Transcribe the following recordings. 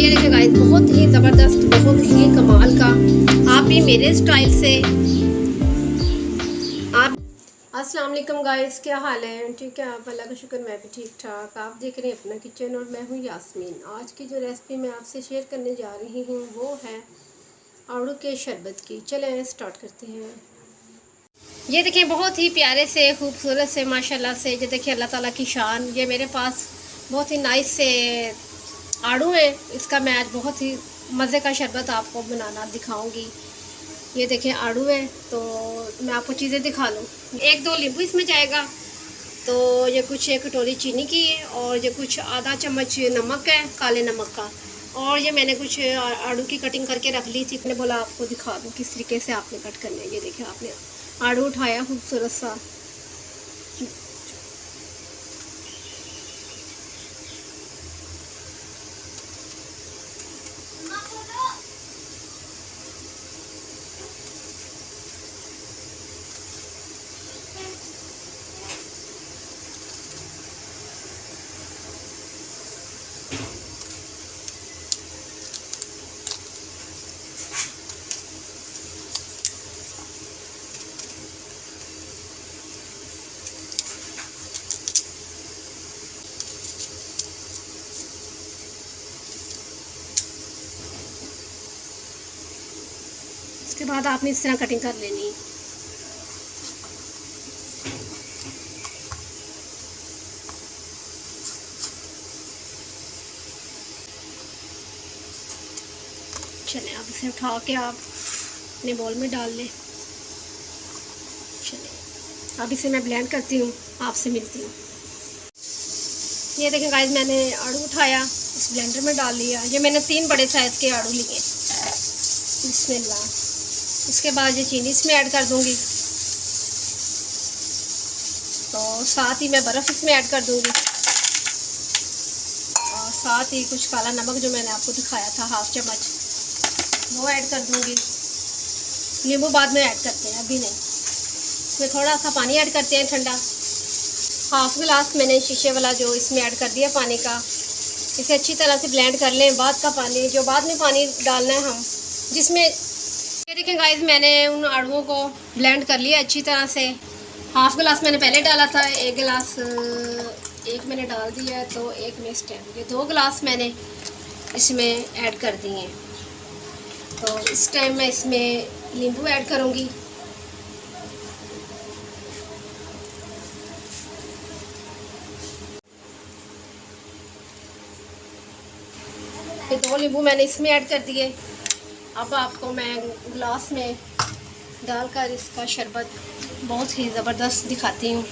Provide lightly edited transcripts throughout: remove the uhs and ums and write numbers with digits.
ये देखिए गाइस, बहुत ही ज़बरदस्त, बहुत ही कमाल का। आप भी मेरे स्टाइल से आप। अस्सलाम वालेकुम गाइस, क्या हाल है? ठीक है, आप? अल्लाह का शुक्र, मैं भी ठीक ठाक। आप देख रहे हैं अपना किचन और मैं हूँ यास्मीन। आज की जो रेसिपी मैं आपसे शेयर करने जा रही हूँ वो है आड़ू के शरबत की। चलें स्टार्ट करते हैं। ये देखिए, बहुत ही प्यारे से, खूबसूरत से, माशाल्लाह से, ये देखिए अल्लाह ताला की शान। ये मेरे पास बहुत ही नाइस से आड़ू है। इसका मैं आज बहुत ही मज़े का शरबत आपको बनाना दिखाऊंगी। ये देखिए आड़ू है, तो मैं आपको चीज़ें दिखा लूँ। एक दो नींबू इसमें जाएगा, तो ये कुछ एक कटोरी चीनी की है, और ये कुछ आधा चम्मच नमक है, काले नमक का। और ये मैंने कुछ आड़ू की कटिंग करके रख ली थी। मैंने बोला आपको दिखा दूँ किस तरीके से आपने कट करना है। ये देखिए, आपने आड़ू उठाया खूबसूरत सा। उसके बाद आपने इस तरह कटिंग कर लेनी है। चलें, अब इसे उठा के आप अपने बोल में डाल लें। चलें, अब इसे मैं ब्लेंड करती हूँ, आपसे मिलती हूँ। ये देखें गाइस, मैंने आड़ू उठाया, इस ब्लेंडर में डाल लिया। ये मैंने 3 बड़े साइज़ के आड़ू लिए। बिस्मिल्लाह। इसके बाद ये चीनी इसमें ऐड कर दूँगी, तो साथ ही मैं बर्फ़ इसमें ऐड कर दूँगी, और साथ ही कुछ काला नमक जो मैंने आपको दिखाया था, हाफ चम्मच, वो ऐड कर दूँगी। नींबू बाद में ऐड करते हैं, अभी नहीं। इसमें थोड़ा सा पानी ऐड करते हैं ठंडा। हाफ गिलास मैंने शीशे वाला जो इसमें ऐड कर दिया पानी का। इसे अच्छी तरह से ब्लेंड कर लें। बाद का पानी, जो बाद में पानी डालना है हम, जिसमें ये देखें गाइस, मैंने उन आड़ुओं को ब्लेंड कर लिया अच्छी तरह से। हाफ गिलास मैंने पहले डाला था, एक गिलास एक मैंने डाल दिया है, तो एक में इस टाइम ये 2 गिलास मैंने इसमें ऐड कर दिए हैं। तो इस टाइम मैं इसमें नींबू ऐड करूँगी। ये 2 नींबू मैंने इसमें ऐड कर दिए। अब आपको मैं गिलास में डालकर इसका शरबत बहुत ही ज़बरदस्त दिखाती हूँ।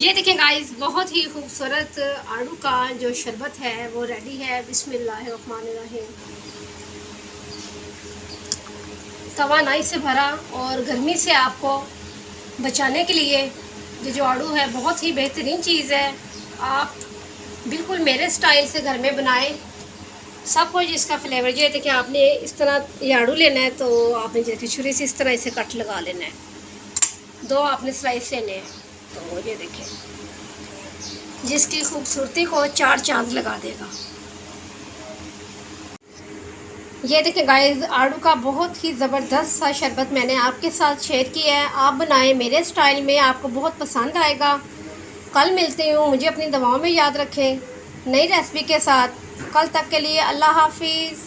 ये देखें गाइस, बहुत ही खूबसूरत आड़ू का जो शरबत है वो रेडी है। बिस्मिल्लाहिर्रहमानिर्रहीम। तवानाई से भरा और गर्मी से आपको बचाने के लिए ये जो आड़ू है बहुत ही बेहतरीन चीज़ है। आप बिल्कुल मेरे स्टाइल से घर में बनाएं, सब कुछ इसका फ्लेवर। ये देखिए, आपने इस तरह ये आड़ू लेना है, तो आपने जैसे छुरी से इस तरह इसे कट लगा लेना है। 2 आपने स्लाइस लेने हैं, तो ये देखिए, जिसकी खूबसूरती को 4 चांद लगा देगा। ये देखिए गाइस, आड़ू का बहुत ही ज़बरदस्त सा शरबत मैंने आपके साथ शेयर किया है। आप बनाएं मेरे स्टाइल में, आपको बहुत पसंद आएगा। कल मिलती हूँ, मुझे अपनी दवाओं में याद रखें नई रेसिपी के साथ। कल तक के लिए अल्लाह हाफिज़।